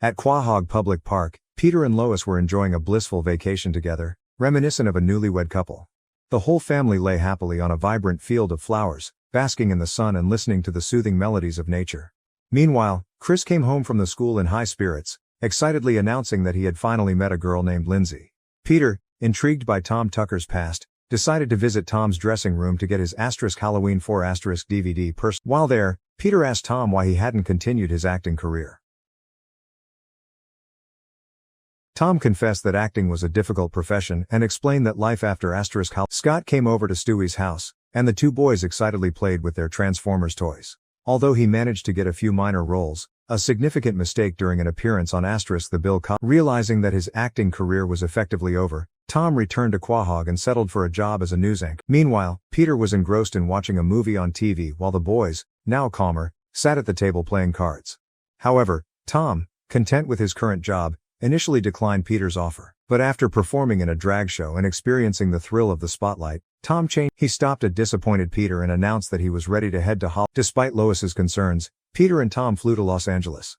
At Quahog Public Park, Peter and Lois were enjoying a blissful vacation together, reminiscent of a newlywed couple. The whole family lay happily on a vibrant field of flowers, basking in the sun and listening to the soothing melodies of nature. Meanwhile, Chris came home from the school in high spirits, excitedly announcing that he had finally met a girl named Lindsay. Peter, intrigued by Tom Tucker's past, decided to visit Tom's dressing room to get his Halloween 4 DVD purse. While there, Peter asked Tom why he hadn't continued his acting career. Tom confessed that acting was a difficult profession and explained that life after Halloween. Scott came over to Stewie's house, and the two boys excitedly played with their Transformers toys. Although he managed to get a few minor roles, a significant mistake during an appearance on the Bill Cosby. Realizing that his acting career was effectively over, Tom returned to Quahog and settled for a job as a news anchor. Meanwhile, Peter was engrossed in watching a movie on TV while the boys, now calmer, sat at the table playing cards. However, Tom, content with his current job, initially declined Peter's offer. But after performing in a drag show and experiencing the thrill of the spotlight, Tom changed. He stopped a disappointed Peter and announced that he was ready to head to Hollywood. Despite Lois's concerns, Peter and Tom flew to Los Angeles.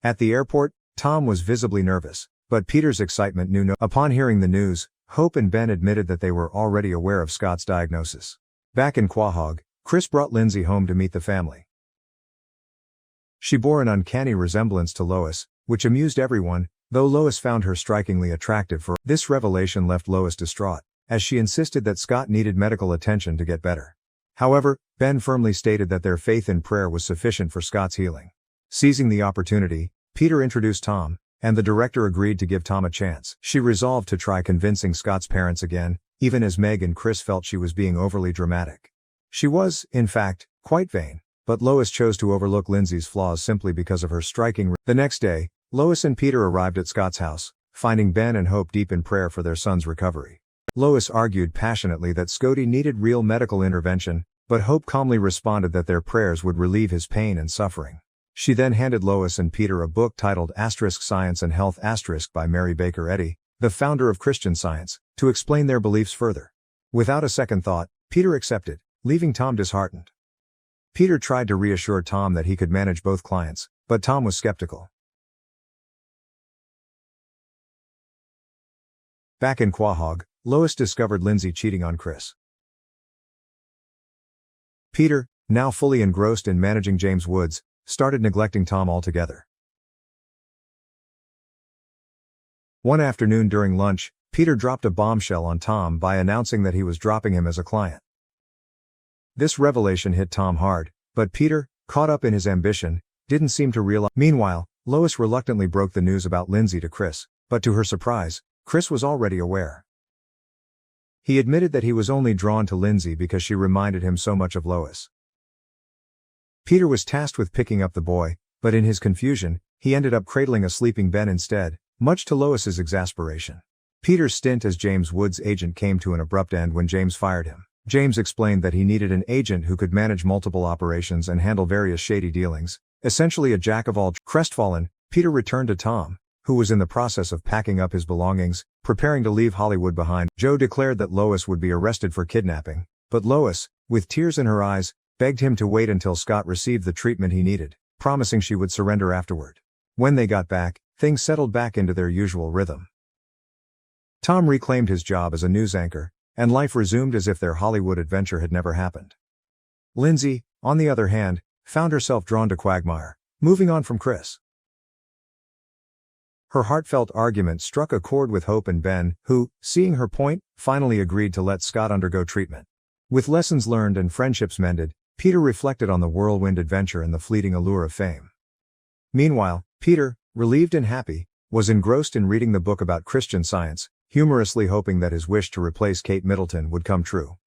At the airport, Tom was visibly nervous, but Peter's excitement knew no. Upon hearing the news, Hope and Ben admitted that they were already aware of Scott's diagnosis. Back in Quahog, Chris brought Lindsay home to meet the family. She bore an uncanny resemblance to Lois, which amused everyone, though Lois found her strikingly attractive. This revelation left Lois distraught, as she insisted that Scott needed medical attention to get better. However, Ben firmly stated that their faith in prayer was sufficient for Scott's healing. Seizing the opportunity, Peter introduced Tom, and the director agreed to give Tom a chance. She resolved to try convincing Scott's parents again, even as Meg and Chris felt she was being overly dramatic. She was, in fact, quite vain. But Lois chose to overlook Lindsay's flaws simply because of her striking. The next day, Lois and Peter arrived at Scott's house, finding Ben and Hope deep in prayer for their son's recovery. Lois argued passionately that Scotty needed real medical intervention, but Hope calmly responded that their prayers would relieve his pain and suffering. She then handed Lois and Peter a book titled Science and Health by Mary Baker Eddy, the founder of Christian Science, to explain their beliefs further. Without a second thought, Peter accepted, leaving Tom disheartened. Peter tried to reassure Tom that he could manage both clients, but Tom was skeptical. Back in Quahog, Lois discovered Lindsay cheating on Chris. Peter, now fully engrossed in managing James Woods, started neglecting Tom altogether. One afternoon during lunch, Peter dropped a bombshell on Tom by announcing that he was dropping him as a client. This revelation hit Tom hard, but Peter, caught up in his ambition, didn't seem to realize. Meanwhile, Lois reluctantly broke the news about Lindsay to Chris, but to her surprise, Chris was already aware. He admitted that he was only drawn to Lindsay because she reminded him so much of Lois. Peter was tasked with picking up the boy, but in his confusion, he ended up cradling a sleeping Ben instead, much to Lois's exasperation. Peter's stint as James Woods' agent came to an abrupt end when James fired him. James explained that he needed an agent who could manage multiple operations and handle various shady dealings, essentially a jack-of-all. Crestfallen, Peter returned to Tom, who was in the process of packing up his belongings, preparing to leave Hollywood behind. Joe declared that Lois would be arrested for kidnapping, but Lois, with tears in her eyes, begged him to wait until Scott received the treatment he needed, promising she would surrender afterward. When they got back, things settled back into their usual rhythm. Tom reclaimed his job as a news anchor, and life resumed as if their Hollywood adventure had never happened. Lindsay, on the other hand, found herself drawn to Quagmire, moving on from Chris. Her heartfelt argument struck a chord with Hope and Ben, who, seeing her point, finally agreed to let Scott undergo treatment. With lessons learned and friendships mended, Peter reflected on the whirlwind adventure and the fleeting allure of fame. Meanwhile, Peter, relieved and happy, was engrossed in reading the book about Christian Science, humorously hoping that his wish to replace Kate Middleton would come true.